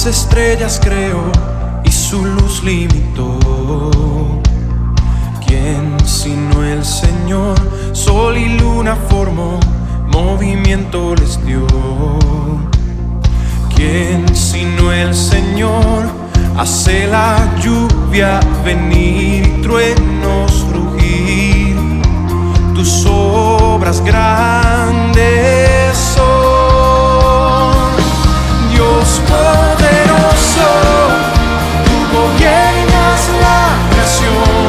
Las estrellas creó y su luz limitó. ¿Quién sino el Señor? Sol y luna formó, movimiento les dio. ¿Quién sino el Señor? Hace la lluvia venir y truenos rugir. Tus obras grandes son, Dios poderoso. Tú gobiernas la creación,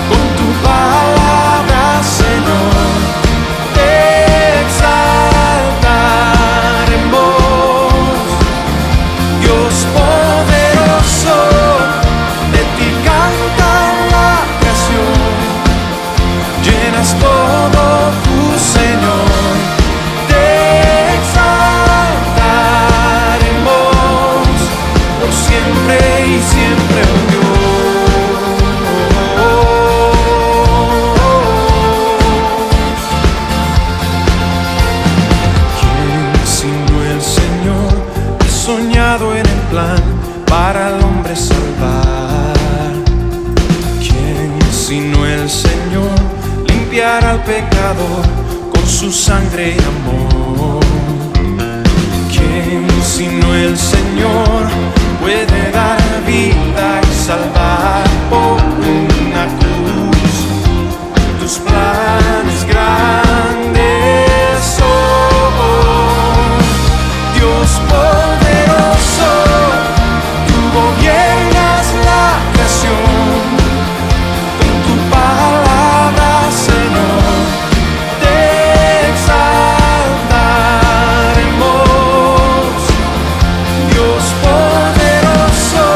con tu palabra, Señor, te exaltaremos. Dios poderoso, de ti canta la creación, llenas todo tu Señor, te exaltaremos por siempre y siempre, oh Dios. ¿Quién sino el Señor ha soñado en el plan para el hombre salvar? ¿Quién sino el Señor limpiar al pecador con su sangre y amor? ¿Quién sino el Señor puede dar vida y salvar por una cruz? Tus planes grandes son, Dios poderoso. Tú gobiernas la creación, con tu palabra, Señor, te exaltaremos. Dios poderoso,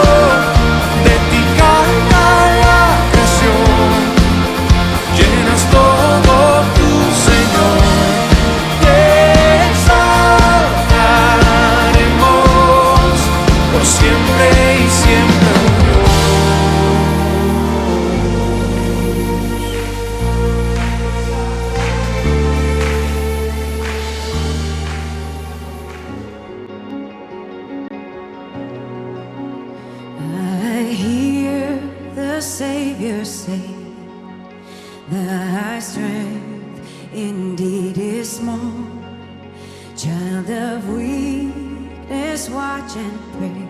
de ti canta la creación, llenas todo tu Señor, te exaltaremos por siempre y siempre, oh Dios. I hear the Savior say, thy strength indeed is small. Child of weakness, watch and pray.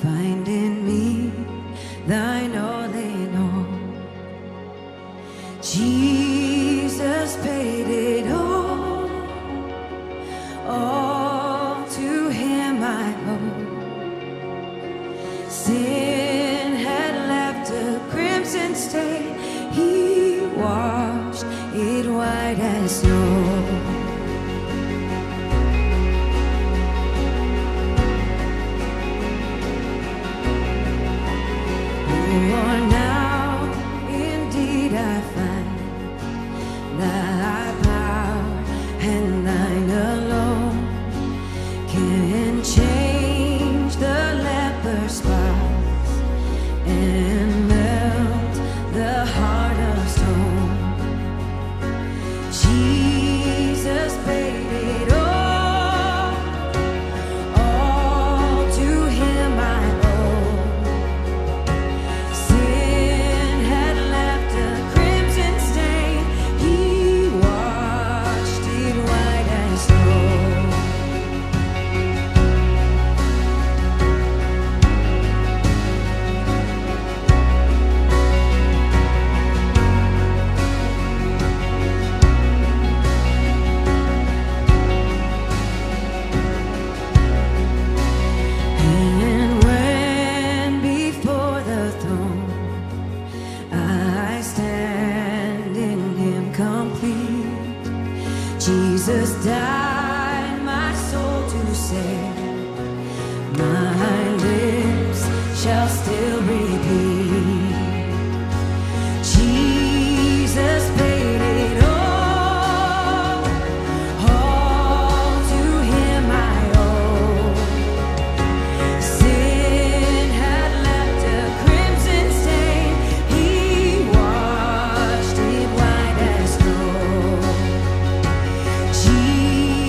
Find in me thine all in all. Jesus paid it all to him I owe. Sin had left a crimson stain, he washed it white as snow. For now, indeed, I find thy power and thine alone can change the leper's spots and melt the heart of stone. Jesus paid it all to him I owe. Sin had left a crimson stain, he washed it white as snow. And when before the throne I stand in him complete, Jesus died my soul to save. My lips shall still repeat, Jesus paid it all to him I owe. Sin had left a crimson stain, he washed it white as snow. Jesus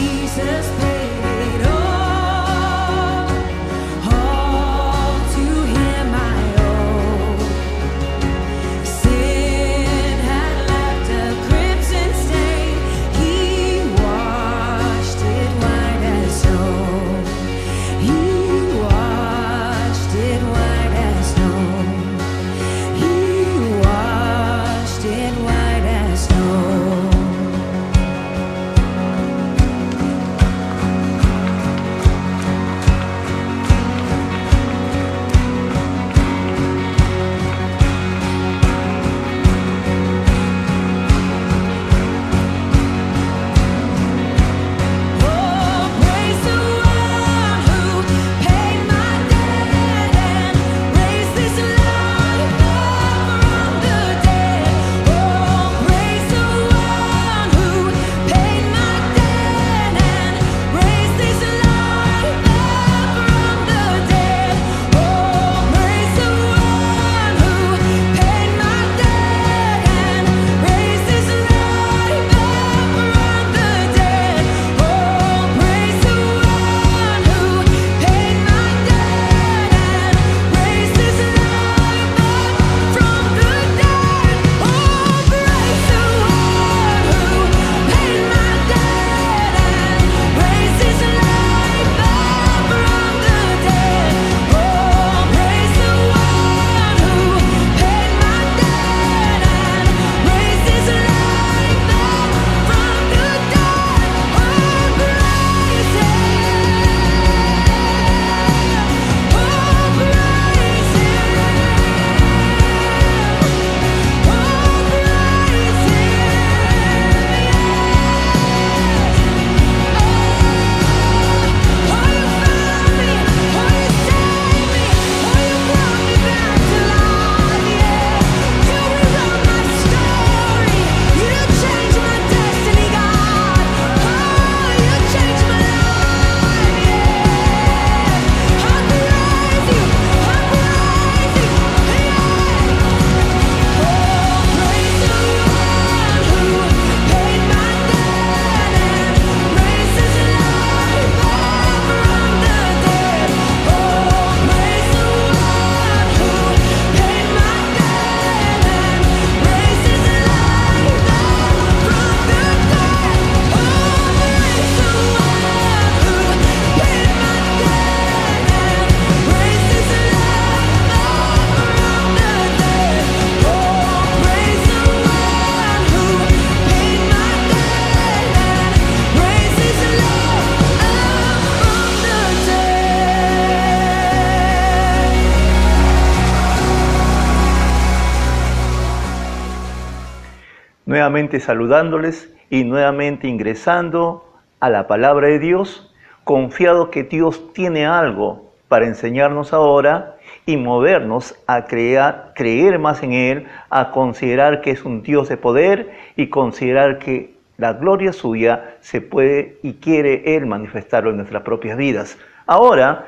nuevamente saludándoles y nuevamente ingresando a la palabra de Dios, confiado que Dios tiene algo para enseñarnos ahora y movernos a creer más en Él, a considerar que es un Dios de poder y considerar que la gloria suya se puede y quiere Él manifestarlo en nuestras propias vidas. Ahora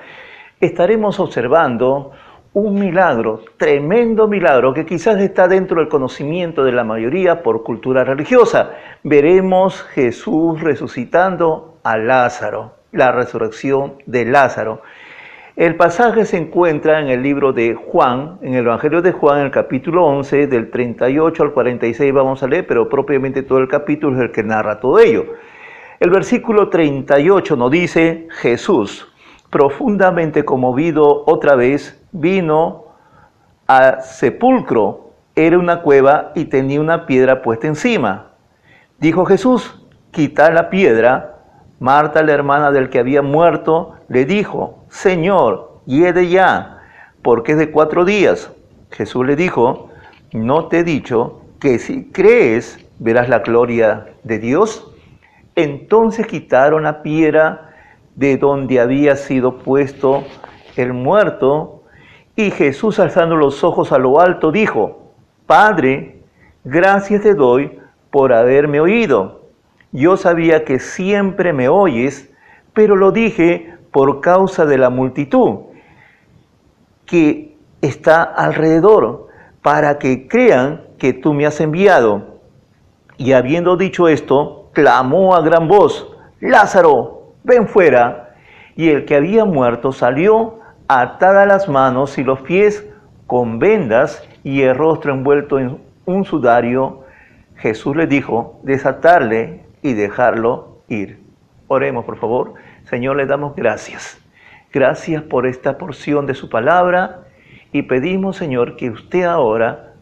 estaremos observando un milagro, tremendo milagro, que quizás está dentro del conocimiento de la mayoría por cultura religiosa. Veremos Jesús resucitando a Lázaro, la resurrección de Lázaro. El pasaje se encuentra en el libro de Juan, en el Evangelio de Juan, en el capítulo 11, del 38 al 46 vamos a leer, pero propiamente todo el capítulo es el que narra todo ello. El versículo 38 nos dice: Jesús, profundamente conmovido otra vez, vino al sepulcro. Era una cueva y tenía una piedra puesta encima. Dijo Jesús: quitad la piedra. Marta, la hermana del que había muerto, le dijo: Señor, hiede ya, porque es de 4 días. Jesús le dijo: ¿no te he dicho que si crees verás la gloria de Dios? Entonces quitaron la piedra de donde había sido puesto el muerto, y Jesús, alzando los ojos a lo alto, dijo: Padre, gracias te doy por haberme oído. Yo sabía que siempre me oyes, pero lo dije por causa de la multitud que está alrededor, para que crean que tú me has enviado. Y habiendo dicho esto, clamó a gran voz: Lázaro, ven fuera. Y el que había muerto salió, atadas las manos y los pies con vendas y el rostro envuelto en un sudario. Jesús le dijo: desatarle y dejarlo ir. Oremos, por favor. Señor, le damos gracias. Gracias por esta porción de su palabra y pedimos, Señor, que usted ahora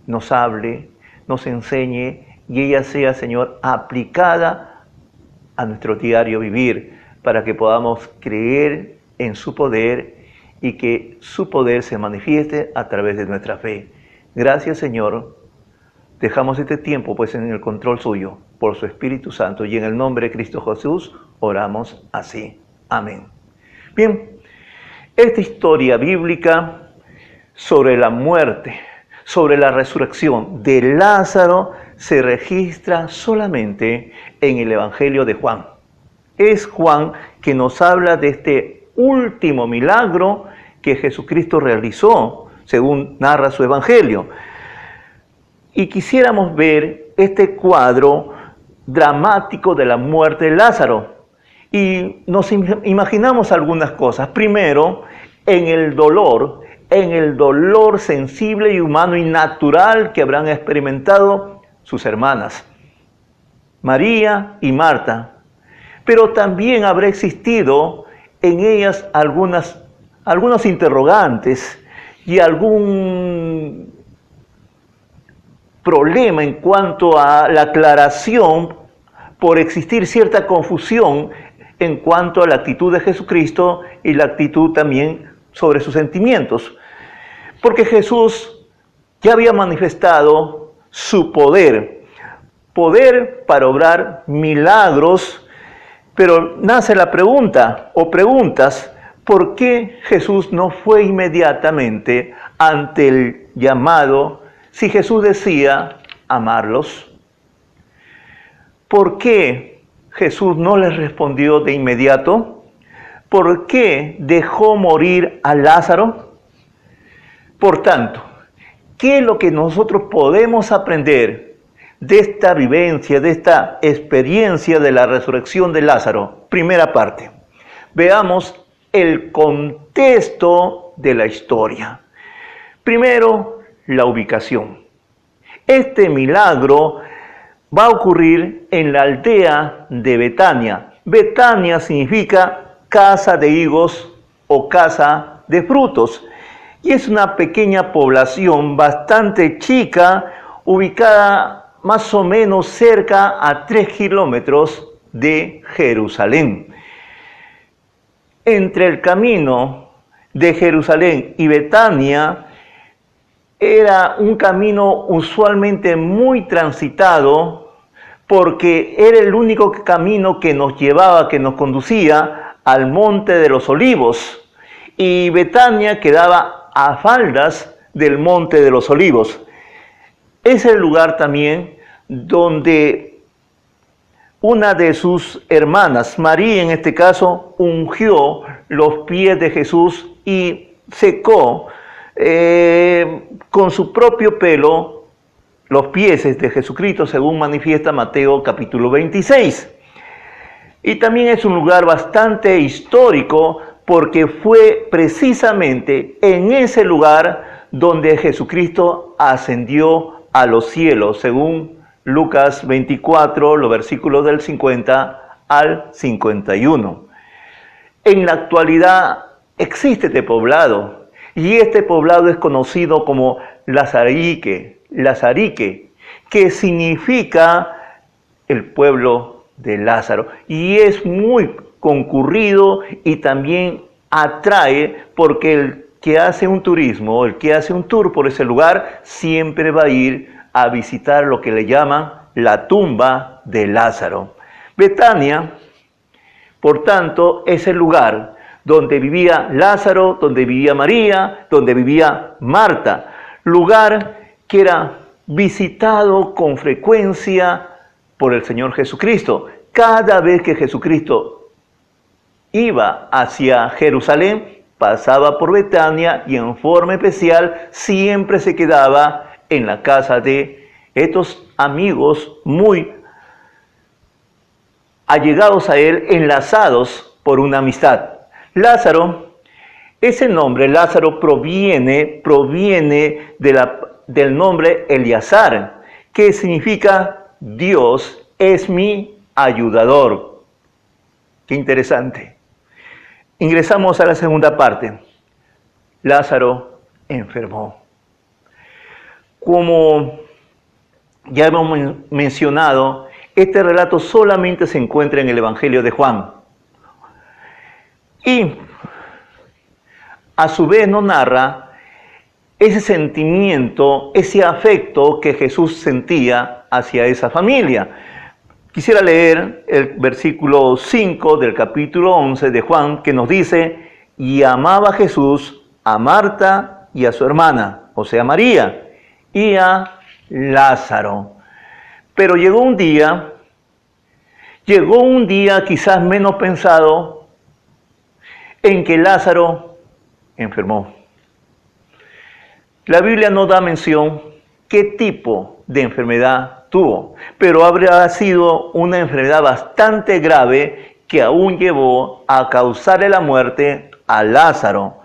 nos hable, nos enseñe y ella sea, Señor, aplicada a nuestro diario vivir, para que podamos creer en su poder y que su poder se manifieste a través de nuestra fe. Gracias, Señor. Dejamos este tiempo pues en el control suyo, por su Espíritu Santo, y en el nombre de Cristo Jesús oramos así. Amén. Bien, esta historia bíblica sobre la muerte, sobre la resurrección de Lázaro, se registra solamente en el Evangelio de Juan. Es Juan que nos habla de este último milagro que Jesucristo realizó, según narra su Evangelio. Y quisiéramos ver este cuadro dramático de la muerte de Lázaro. Y nos imaginamos algunas cosas. Primero, en el dolor sensible y humano y natural que habrán experimentado sus hermanas, María y Marta. Pero también habrá existido en ellas algunos interrogantes y algún problema en cuanto a la aclaración, por existir cierta confusión en cuanto a la actitud de Jesucristo y la actitud también sobre sus sentimientos. Porque Jesús ya había manifestado su poder para obrar milagros, pero nace la pregunta o preguntas: ¿por qué Jesús no fue inmediatamente ante el llamado si Jesús decía amarlos? ¿Por qué Jesús no les respondió de inmediato? ¿Por qué dejó morir a Lázaro? Por tanto, ¿qué es lo que nosotros podemos aprender de esta vivencia, de esta experiencia de la resurrección de Lázaro? Primera parte, veamos el contexto de la historia. Primero, la ubicación. Este milagro va a ocurrir en la aldea de Betania. Betania significa casa de higos o casa de frutos. Y es una pequeña población bastante chica, ubicada más o menos cerca a 3 kilómetros de Jerusalén. Entre el camino de Jerusalén y Betania era un camino usualmente muy transitado porque era el único camino que nos llevaba, que nos conducía al Monte de los Olivos. Y Betania quedaba a faldas del Monte de los Olivos. Es el lugar también donde una de sus hermanas, María en este caso, ungió los pies de Jesús y secó con su propio pelo los pies de Jesucristo, según manifiesta Mateo capítulo 26. Y también es un lugar bastante histórico porque fue precisamente en ese lugar donde Jesucristo ascendió a los cielos, según Lucas 24, los versículos del 50 al 51. En la actualidad existe este poblado, y este poblado es conocido como Lazarique, que significa el pueblo de Lázaro, y es muy concurrido y también atrae porque el que hace un turismo, el que hace un tour por ese lugar, siempre va a ir a visitar lo que le llaman la tumba de Lázaro. Betania, por tanto, es el lugar donde vivía Lázaro, donde vivía María, donde vivía Marta, lugar que era visitado con frecuencia por el Señor Jesucristo. Cada vez que Jesucristo iba hacia Jerusalén, pasaba por Betania y en forma especial siempre se quedaba en la casa de estos amigos muy allegados a él, enlazados por una amistad. Lázaro, ese nombre Lázaro proviene del nombre Eleazar, que significa Dios es mi ayudador. Qué interesante. Ingresamos a la segunda parte. Lázaro enfermó. Como ya hemos mencionado, este relato solamente se encuentra en el Evangelio de Juan. Y a su vez nos narra ese sentimiento, ese afecto que Jesús sentía hacia esa familia. Quisiera leer el versículo 5 del capítulo 11 de Juan, que nos dice: y amaba Jesús a Marta y a su hermana, o sea, María, y a Lázaro. Pero llegó un día quizás menos pensado, en que Lázaro enfermó. La Biblia no da mención qué tipo de enfermedad tuvo, pero habría sido una enfermedad bastante grave que aún llevó a causarle la muerte a Lázaro.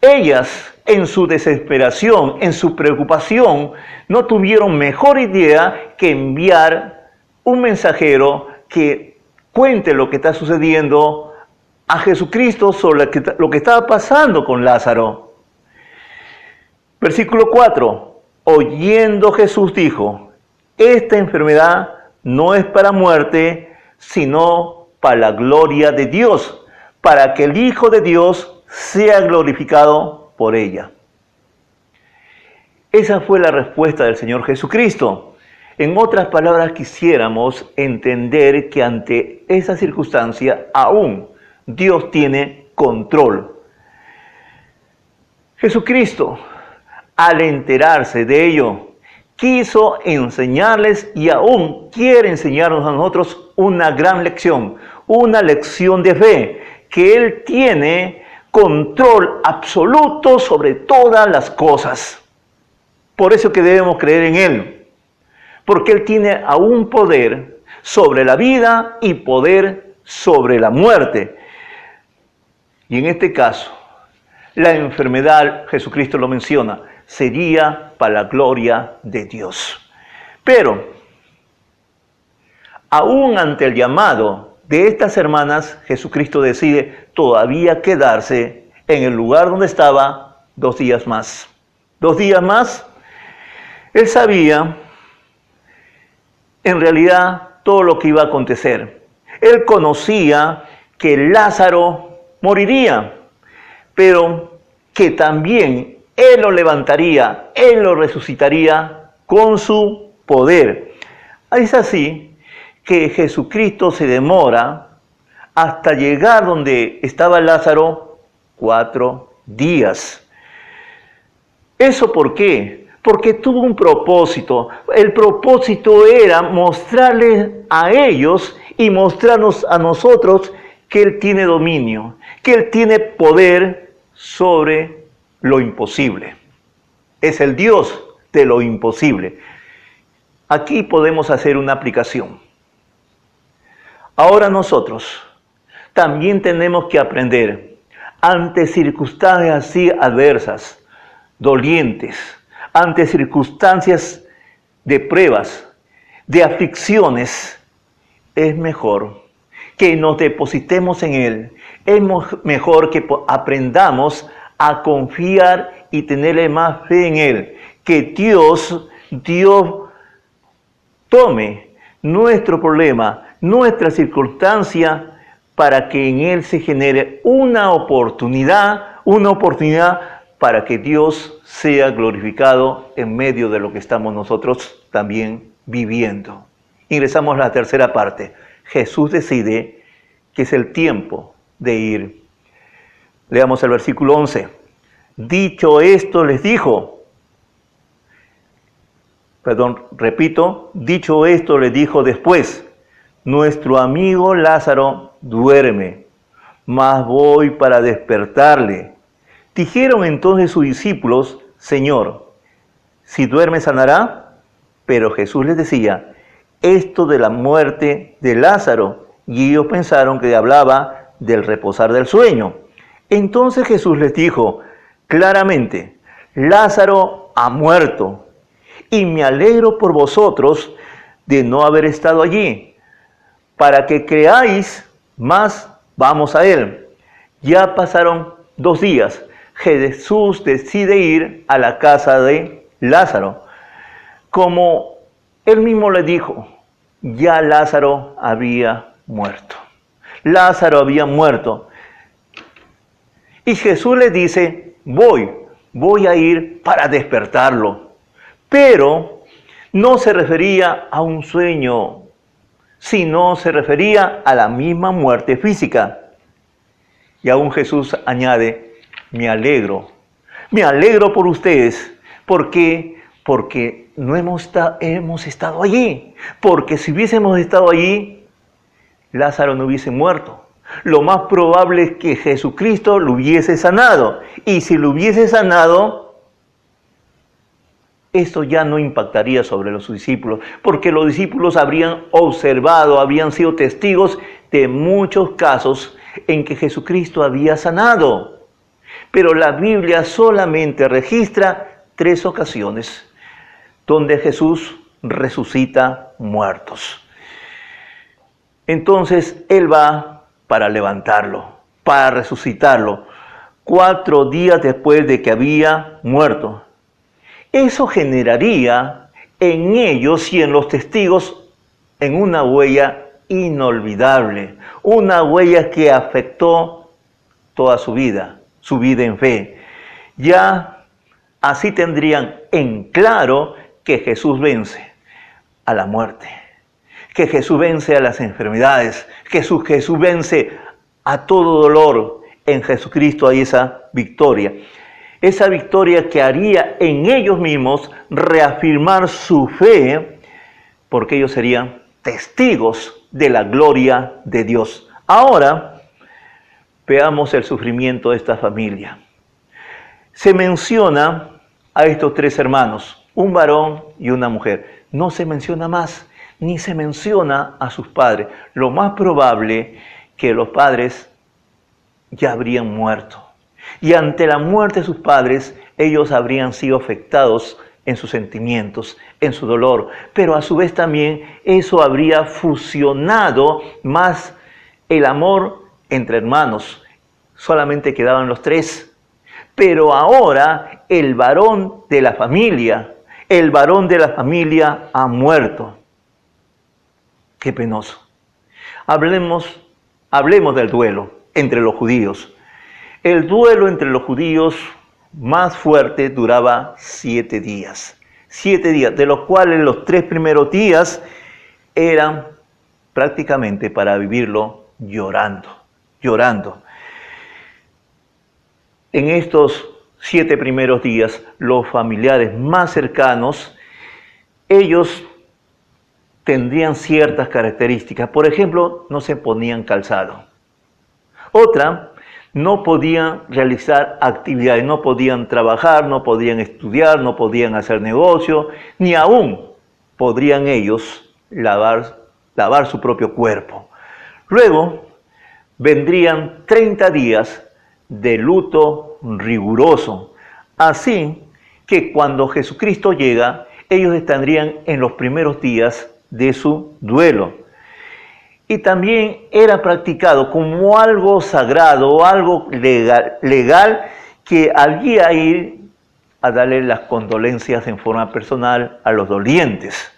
Ellas, en su desesperación, en su preocupación, no tuvieron mejor idea que enviar un mensajero que cuente lo que está sucediendo a Jesucristo sobre lo que estaba pasando con Lázaro. Versículo 4. Oyendo Jesús dijo: esta enfermedad no es para muerte, sino para la gloria de Dios, para que el Hijo de Dios sea glorificado por ella. Esa fue la respuesta del Señor Jesucristo. En otras palabras, quisiéramos entender que ante esa circunstancia aún Dios tiene control. Jesucristo, al enterarse de ello, quiso enseñarles y aún quiere enseñarnos a nosotros una gran lección, una lección de fe, que Él tiene control absoluto sobre todas las cosas. Por eso que debemos creer en Él, porque Él tiene aún poder sobre la vida y poder sobre la muerte. Y en este caso, la enfermedad, Jesucristo lo menciona, sería para la gloria de Dios. Pero, aún ante el llamado de estas hermanas, Jesucristo decide todavía quedarse en el lugar donde estaba 2 días más. 2 días más. Él sabía, en realidad, todo lo que iba a acontecer. Él conocía que Lázaro moriría, pero que también Él lo levantaría, Él lo resucitaría con su poder. Es así que Jesucristo se demora hasta llegar donde estaba Lázaro 4 días. ¿Eso por qué? Porque tuvo un propósito. El propósito era mostrarles a ellos y mostrarnos a nosotros que Él tiene dominio, que Él tiene poder sobre lo imposible. Es el Dios de lo imposible. Aquí podemos hacer una aplicación. Ahora nosotros también tenemos que aprender ante circunstancias así adversas, dolientes, ante circunstancias de pruebas, de aflicciones, es mejor que nos depositemos en Él. Es mejor que aprendamos a confiar y tenerle más fe en Él. Que Dios tome nuestro problema, nuestra circunstancia, para que en Él se genere una oportunidad para que Dios sea glorificado en medio de lo que estamos nosotros también viviendo. Ingresamos a la tercera parte. Jesús decide que es el tiempo de ir. Leamos el versículo 11. Dicho esto les dijo, dicho esto les dijo después, nuestro amigo Lázaro duerme, mas voy para despertarle. Dijeron entonces sus discípulos, Señor, si duerme sanará. Pero Jesús les decía, esto de la muerte de Lázaro, y ellos pensaron que hablaba del reposar del sueño. Entonces Jesús les dijo claramente, Lázaro ha muerto, y me alegro por vosotros de no haber estado allí, para que creáis, más vamos a él. Ya pasaron 2 días. Jesús decide ir a la casa de Lázaro. Como él mismo le dijo, ya Lázaro había muerto. Lázaro había muerto. Y Jesús le dice, voy a ir para despertarlo. Pero no se refería a un sueño, sino se refería a la misma muerte física. Y aún Jesús añade, me alegro por ustedes. ¿Por qué? Porque no hemos estado allí. Porque si hubiésemos estado allí, Lázaro no hubiese muerto. Lo más probable es que Jesucristo lo hubiese sanado. Y si lo hubiese sanado, esto ya no impactaría sobre los discípulos, porque los discípulos habrían observado, habían sido testigos de muchos casos en que Jesucristo había sanado. Pero la Biblia solamente registra 3 ocasiones donde Jesús resucita muertos. Entonces Él va para levantarlo, para resucitarlo, 4 días después de que había muerto. Eso generaría en ellos y en los testigos en una huella inolvidable, una huella que afectó toda su vida en fe. Ya así tendrían en claro que Jesús vence a la muerte, que Jesús vence a las enfermedades, que Jesús vence a todo dolor. En Jesucristo hay esa victoria que haría en ellos mismos reafirmar su fe, porque ellos serían testigos de la gloria de Dios. Ahora, veamos el sufrimiento de esta familia. Se menciona a estos 3 hermanos, un varón y una mujer. No se menciona más, ni se menciona a sus padres. Lo más probable que los padres ya habrían muerto. Y ante la muerte de sus padres, ellos habrían sido afectados en sus sentimientos, en su dolor. Pero a su vez también eso habría fusionado más el amor entre hermanos. Solamente quedaban los 3. Pero ahora el varón de la familia ha muerto. Qué penoso. Hablemos del duelo entre los judíos. El duelo entre los judíos más fuerte duraba 7 días. 7 días, de los cuales los 3 primeros días eran prácticamente para vivirlo llorando. En estos 7 primeros días, los familiares más cercanos, ellos tendrían ciertas características. Por ejemplo, no se ponían calzado. Otra, no podían realizar actividades, no podían trabajar, no podían estudiar, no podían hacer negocio, ni aún podrían ellos lavar su propio cuerpo. Luego vendrían 30 días de luto riguroso. Así que cuando Jesucristo llega, ellos estarían en los primeros días de su duelo. Y también era practicado como algo sagrado o algo legal que había ir a darle las condolencias en forma personal a los dolientes.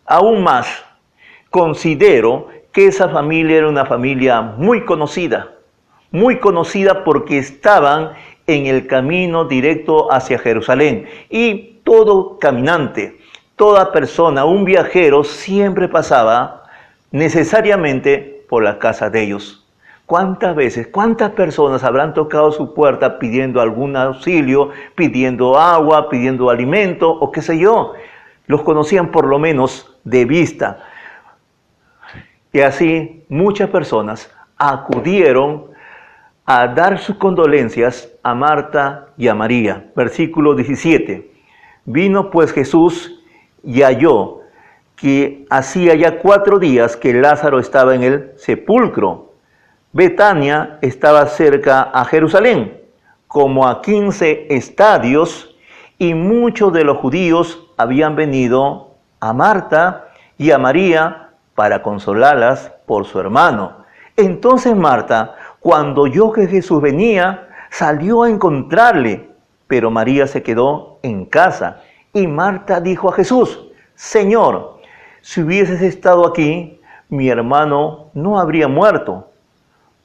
Aún más, considero que esa familia era una familia muy conocida porque estaban en el camino directo hacia Jerusalén. Y todo caminante, toda persona, un viajero, siempre pasaba necesariamente por la casa de ellos. ¿Cuántas veces, cuántas personas habrán tocado su puerta pidiendo algún auxilio, pidiendo agua, pidiendo alimento o qué sé yo? Los conocían por lo menos de vista. Y así muchas personas acudieron a dar sus condolencias a Marta y a María. Versículo 17. Vino pues Jesús y halló que hacía ya 4 días que Lázaro estaba en el sepulcro. Betania estaba cerca a Jerusalén, como a 15 estadios, y muchos de los judíos habían venido a Marta y a María para consolarlas por su hermano. Entonces Marta, cuando oyó que Jesús venía, salió a encontrarle, pero María se quedó en casa. Y Marta dijo a Jesús: Señor, si hubieses estado aquí, mi hermano no habría muerto.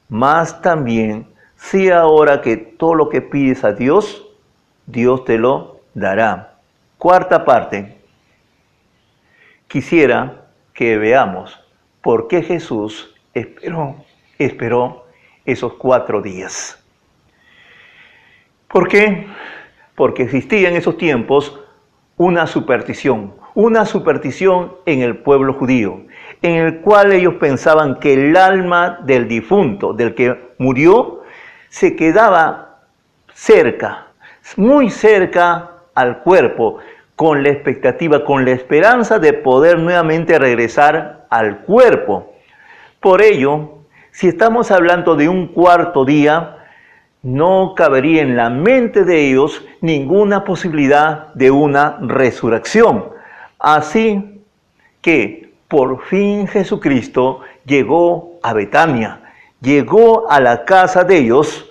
Mas también sé ahora que todo lo que pides a Dios, Dios te lo dará. Cuarta parte. Quisiera que veamos por qué Jesús esperó esos 4 días. ¿Por qué? Porque existía en esos tiempos una superstición en el pueblo judío, en el cual ellos pensaban que el alma del difunto, del que murió, se quedaba cerca, muy cerca al cuerpo, con la expectativa, con la esperanza de poder nuevamente regresar al cuerpo. Por ello, si estamos hablando de un 4º día, no cabería en la mente de ellos ninguna posibilidad de una resurrección. Así que por fin Jesucristo llegó a Betania, llegó a la casa de ellos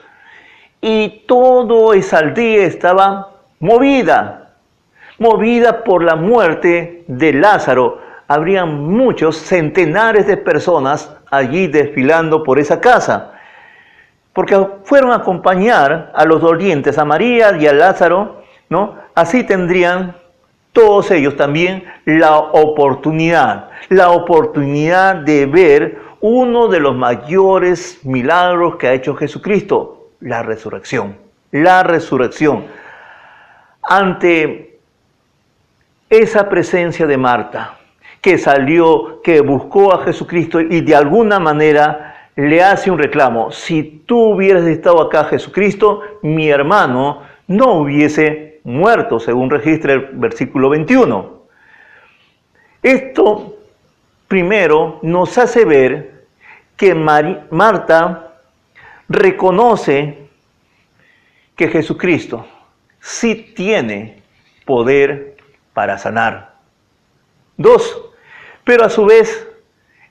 y toda esa aldea estaba movida por la muerte de Lázaro. Habrían muchos, centenares de personas allí desfilando por esa casa, porque fueron a acompañar a los dolientes, a María y a Lázaro, ¿no? Así tendrían todos ellos también la oportunidad de ver uno de los mayores milagros que ha hecho Jesucristo, la resurrección. Ante esa presencia de Marta, que salió, que buscó a Jesucristo y de alguna manera le hace un reclamo: si tú hubieras estado acá, Jesucristo, mi hermano no hubiese muerto, según registra el versículo 21. Esto primero nos hace ver que Marta reconoce que Jesucristo sí tiene poder para sanar. 2, pero a su vez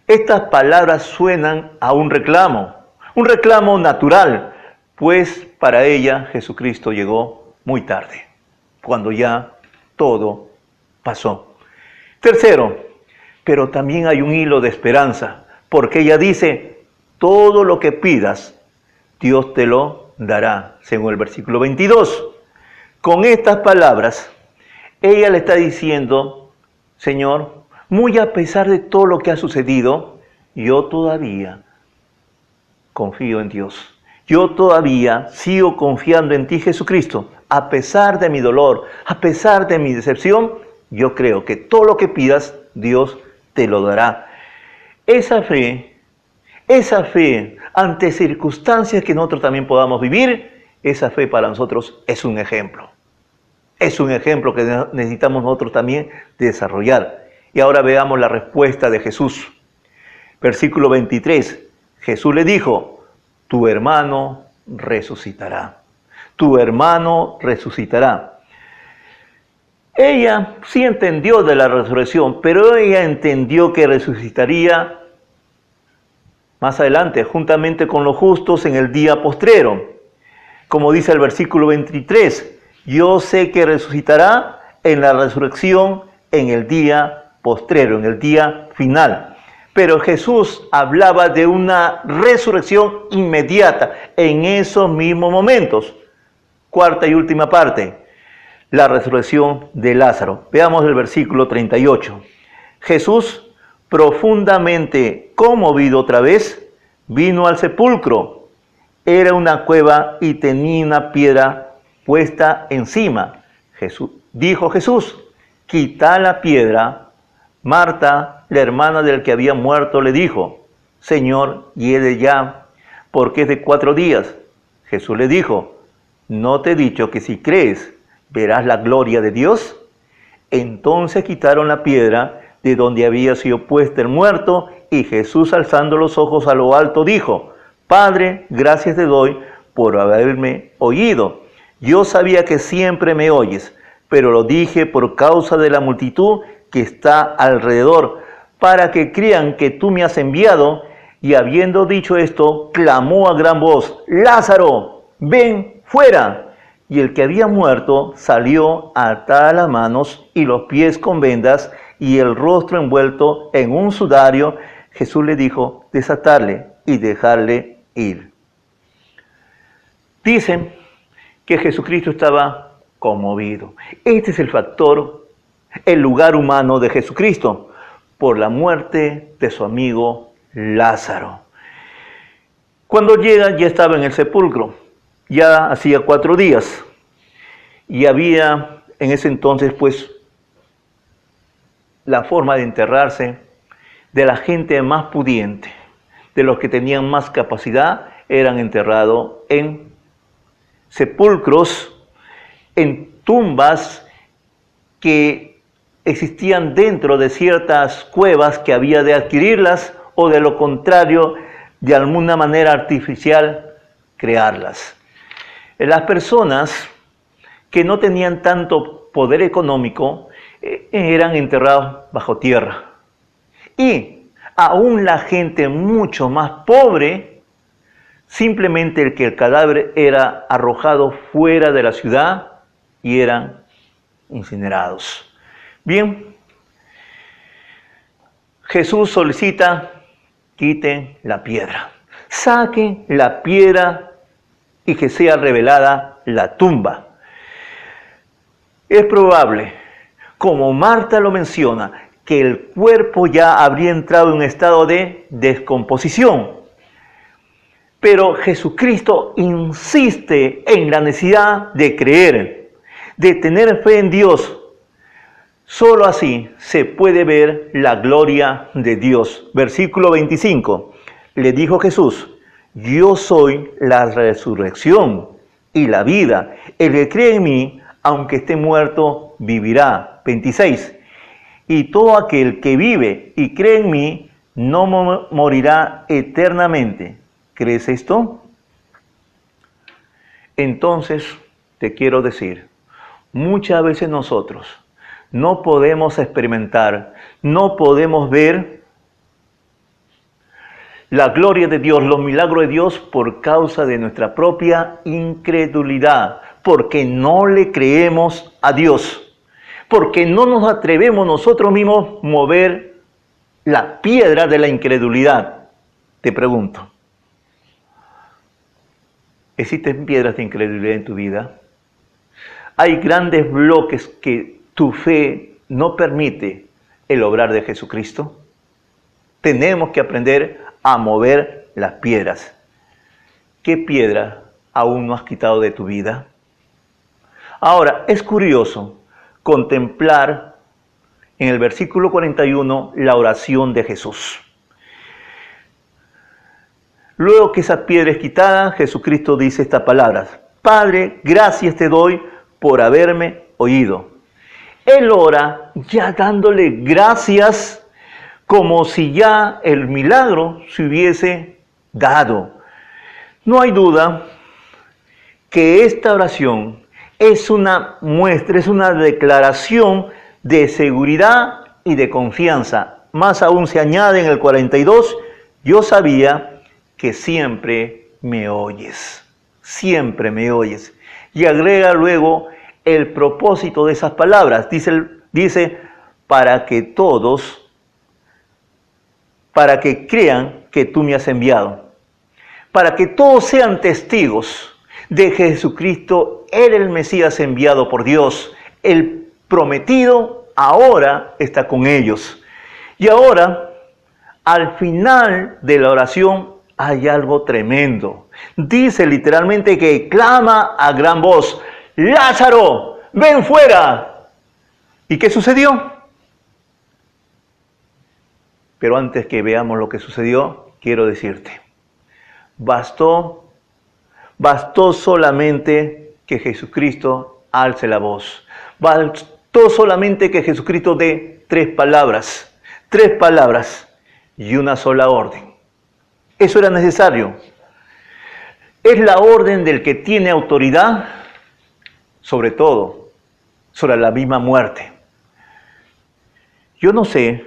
estas palabras suenan a un reclamo natural, pues para ella Jesucristo llegó muy tarde, cuando ya todo pasó. 3, pero también hay un hilo de esperanza, porque ella dice: todo lo que pidas, Dios te lo dará, según el versículo 22. Con estas palabras, ella le está diciendo, Señor, muy a pesar de todo lo que ha sucedido, yo todavía confío en Dios. Yo todavía sigo confiando en ti, Jesucristo. A pesar de mi dolor, a pesar de mi decepción, yo creo que todo lo que pidas, Dios te lo dará. Esa fe ante circunstancias que nosotros también podamos vivir, esa fe para nosotros es un ejemplo. Es un ejemplo que necesitamos nosotros también desarrollar. Y ahora veamos la respuesta de Jesús. Versículo 23. Jesús le dijo, tu hermano resucitará. Tu hermano resucitará. Ella sí entendió de la resurrección, pero ella entendió que resucitaría más adelante, juntamente con los justos en el día postrero. Como dice el versículo 23, yo sé que resucitará en la resurrección en el día postrero, en el día final. Pero Jesús hablaba de una resurrección inmediata en esos mismos momentos. Cuarta y última parte, la resurrección de Lázaro. Veamos el versículo 38. Jesús, profundamente conmovido otra vez, vino al sepulcro. Era una cueva y tenía una piedra puesta encima. Dijo Jesús, quita la piedra. Marta, la hermana del que había muerto, le dijo, Señor, hiede ya, porque es de 4 días. Jesús le dijo, ¿no te he dicho que si crees, verás la gloria de Dios? Entonces quitaron la piedra de donde había sido puesto el muerto, y Jesús, alzando los ojos a lo alto, dijo, Padre, gracias te doy por haberme oído. Yo sabía que siempre me oyes, pero lo dije por causa de la multitud que está alrededor, para que crean que tú me has enviado. Y habiendo dicho esto, clamó a gran voz, Lázaro, ven fuera. Y el que había muerto salió atada las manos y los pies con vendas y el rostro envuelto en un sudario. Jesús le dijo, desatarle y dejarle ir. Dicen que Jesucristo estaba conmovido. Este es el factor, el lugar humano de Jesucristo, por la muerte de su amigo Lázaro. Cuando llega, ya estaba en el sepulcro, ya hacía 4 días, y había en ese entonces, pues, la forma de enterrarse de la gente más pudiente, de los que tenían más capacidad, eran enterrados en sepulcros, en tumbas que existían dentro de ciertas cuevas que había de adquirirlas, o de lo contrario, de alguna manera artificial, crearlas. Las personas que no tenían tanto poder económico eran enterrados bajo tierra. Y aún la gente mucho más pobre, simplemente el cadáver era arrojado fuera de la ciudad y eran incinerados. Bien, Jesús solicita, quiten la piedra, saquen la piedra y que sea revelada la tumba. Es probable, como Marta lo menciona, que el cuerpo ya habría entrado en un estado de descomposición. Pero Jesucristo insiste en la necesidad de creer, de tener fe en Dios. Solo así se puede ver la gloria de Dios. Versículo 25. Le dijo Jesús, yo soy la resurrección y la vida. El que cree en mí, aunque esté muerto, vivirá. 26. Y todo aquel que vive y cree en mí, no morirá eternamente. ¿Crees esto? Entonces, te quiero decir, muchas veces nosotros no podemos experimentar, no podemos ver la gloria de Dios, los milagros de Dios por causa de nuestra propia incredulidad, porque no le creemos a Dios, porque no nos atrevemos nosotros mismos a mover la piedra de la incredulidad. Te pregunto, ¿Existen piedras de incredulidad en tu vida? Hay grandes bloques que tu fe no permite el obrar de Jesucristo. Tenemos que aprender a mover las piedras. ¿Qué piedra aún no has quitado de tu vida? Ahora, es curioso contemplar en el versículo 41 la oración de Jesús. Luego que esa piedra es quitada, Jesucristo dice estas palabras: Padre, gracias te doy por haberme oído. Él ora ya dándole gracias, como si ya el milagro se hubiese dado. No hay duda que esta oración es una muestra, es una declaración de seguridad y de confianza. Más aún se añade en el 42, yo sabía que siempre me oyes, siempre me oyes. Y agrega luego el propósito de esas palabras. Dice, para que todos, para que crean que tú me has enviado. Para que todos sean testigos de Jesucristo, Él el Mesías enviado por Dios. El prometido ahora está con ellos. Y ahora, al final de la oración, hay algo tremendo. Dice literalmente que clama a gran voz: ¡Lázaro, ven fuera! ¿Y qué sucedió? Pero antes que veamos lo que sucedió, quiero decirte, bastó solamente que Jesucristo alce la voz. Bastó solamente que Jesucristo dé tres palabras y una sola orden. Eso era necesario. Es la orden del que tiene autoridad, sobre todo, sobre la misma muerte. Yo no sé,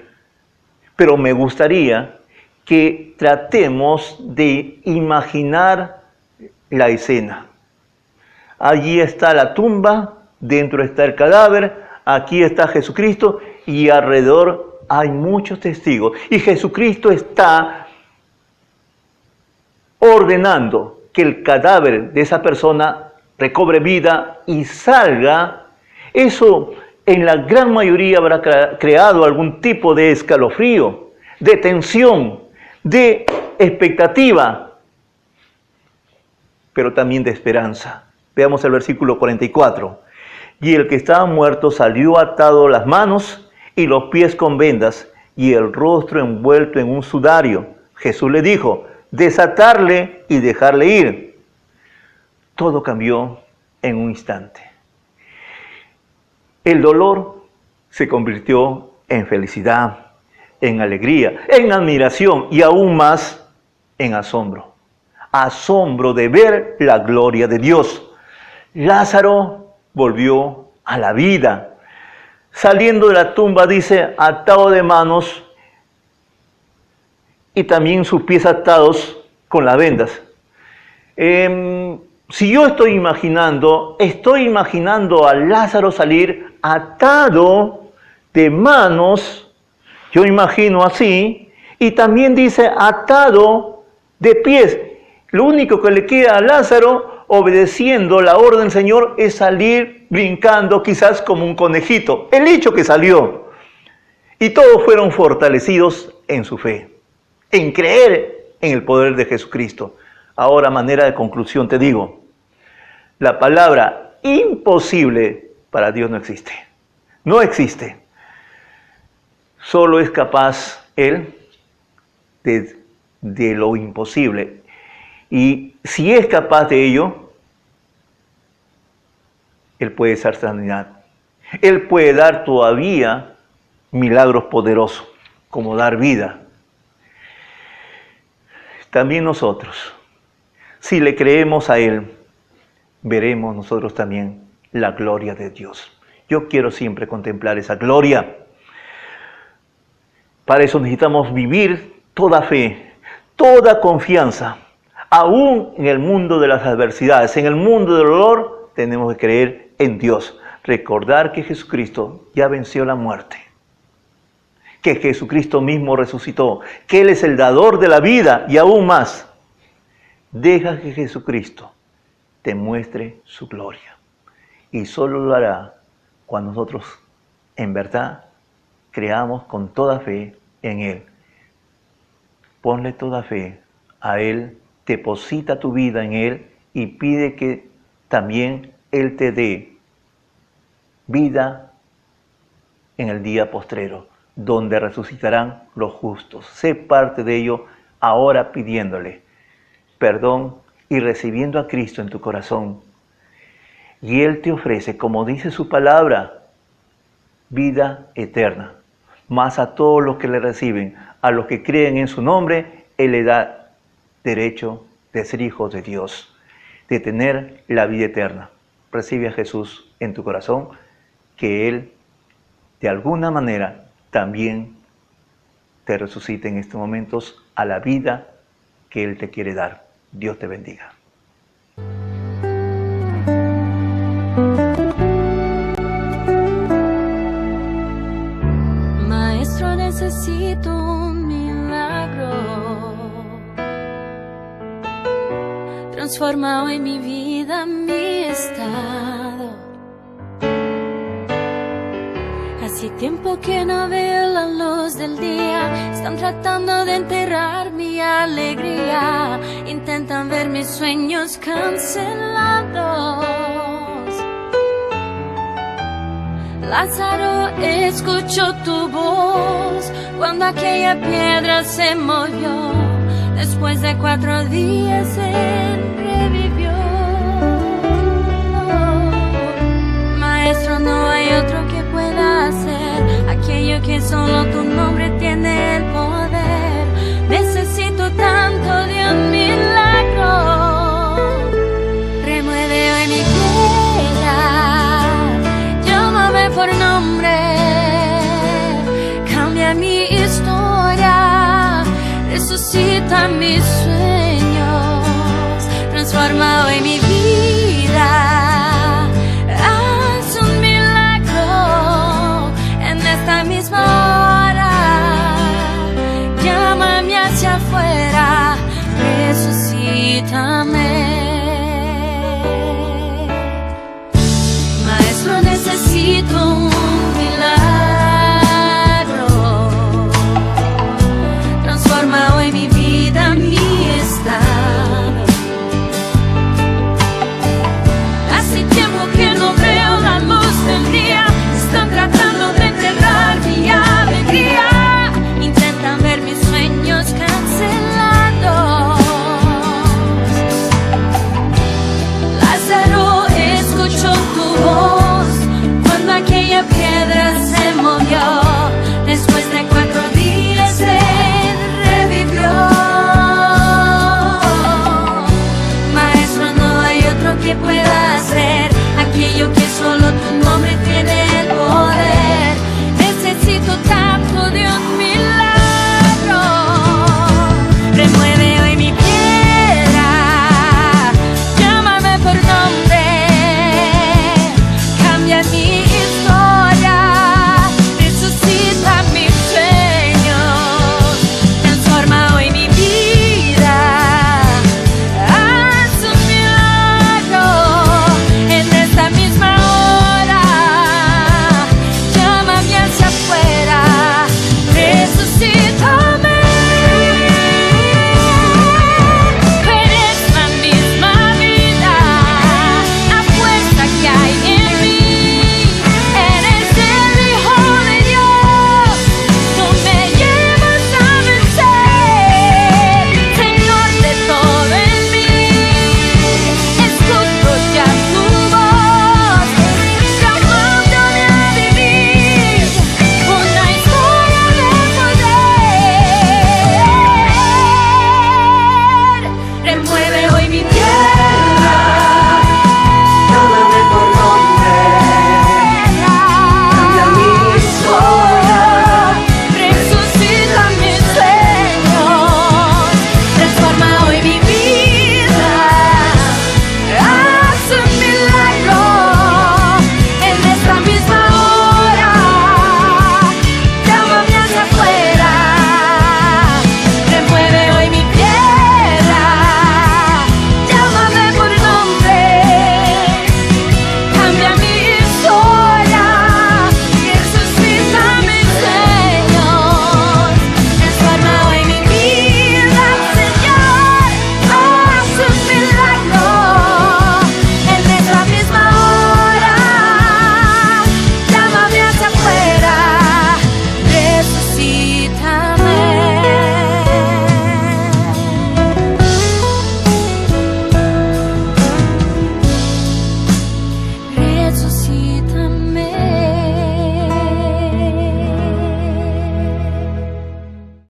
pero me gustaría que tratemos de imaginar la escena. Allí está la tumba, dentro está el cadáver, aquí está Jesucristo y alrededor hay muchos testigos. Y Jesucristo está ordenando que el cadáver de esa persona recobre vida y salga. Eso en la gran mayoría habrá creado algún tipo de escalofrío, de tensión, de expectativa, pero también de esperanza. Veamos el versículo 44. Y el que estaba muerto salió atado las manos y los pies con vendas y el rostro envuelto en un sudario. Jesús le dijo: desatarle y dejarle ir. Todo cambió en un instante. El dolor se convirtió en felicidad, en alegría, en admiración y aún más en asombro. Asombro de ver la gloria de Dios. Lázaro volvió a la vida. Saliendo de la tumba, dice, atado de manos y también sus pies atados con las vendas. Si yo estoy imaginando a Lázaro salir atado de manos, yo imagino así, y también dice atado de pies. Lo único que le queda a Lázaro, obedeciendo la orden del Señor, es salir brincando quizás como un conejito. El hecho que salió. Y todos fueron fortalecidos en su fe, en creer en el poder de Jesucristo. Ahora, a manera de conclusión, te digo, la palabra imposible para Dios no existe. No existe. Solo es capaz Él de lo imposible. Y si es capaz de ello, Él puede dar sanidad. Él puede dar todavía milagros poderosos, como dar vida. También nosotros, si le creemos a Él, veremos nosotros también la gloria de Dios. Yo quiero siempre contemplar esa gloria. Para eso necesitamos vivir toda fe, toda confianza. Aún en el mundo de las adversidades, en el mundo del dolor, tenemos que creer en Dios. Recordar que Jesucristo ya venció la muerte. Que Jesucristo mismo resucitó. Que Él es el dador de la vida y aún más. Deja que Jesucristo te muestre su gloria. Y solo lo hará cuando nosotros en verdad creamos con toda fe en Él. Ponle toda fe a Él, deposita tu vida en Él y pide que también Él te dé vida en el día postrero, donde resucitarán los justos. Sé parte de ello ahora pidiéndole perdón y recibiendo a Cristo en tu corazón. Y Él te ofrece, como dice su palabra, vida eterna. Mas a todos los que le reciben, a los que creen en su nombre, Él le da derecho de ser hijos de Dios, de tener la vida eterna. Recibe a Jesús en tu corazón, que Él de alguna manera también te resucite en estos momentos a la vida que Él te quiere dar. Dios te bendiga. Maestro, necesito un milagro. Transforma hoy mi vida, mi estado. Hace tiempo que no veo la luz del día. Están tratando de enterrar mi alegría. Intentan ver mis sueños cancelados. Lázaro, escucho tu voz cuando aquella piedra se movió. Después de 4 días él revivió. Maestro, no hay otro que pueda hacer aquello que solo tu nombre tiene el poder. Necesito tanto de un milagro. Remueve hoy mi piedra, llámame por nombre, cambia mi historia, resucita mis sueños, transforma hoy mi vida, haz un milagro en esta misma hora, llámame hacia afuera, resucítame.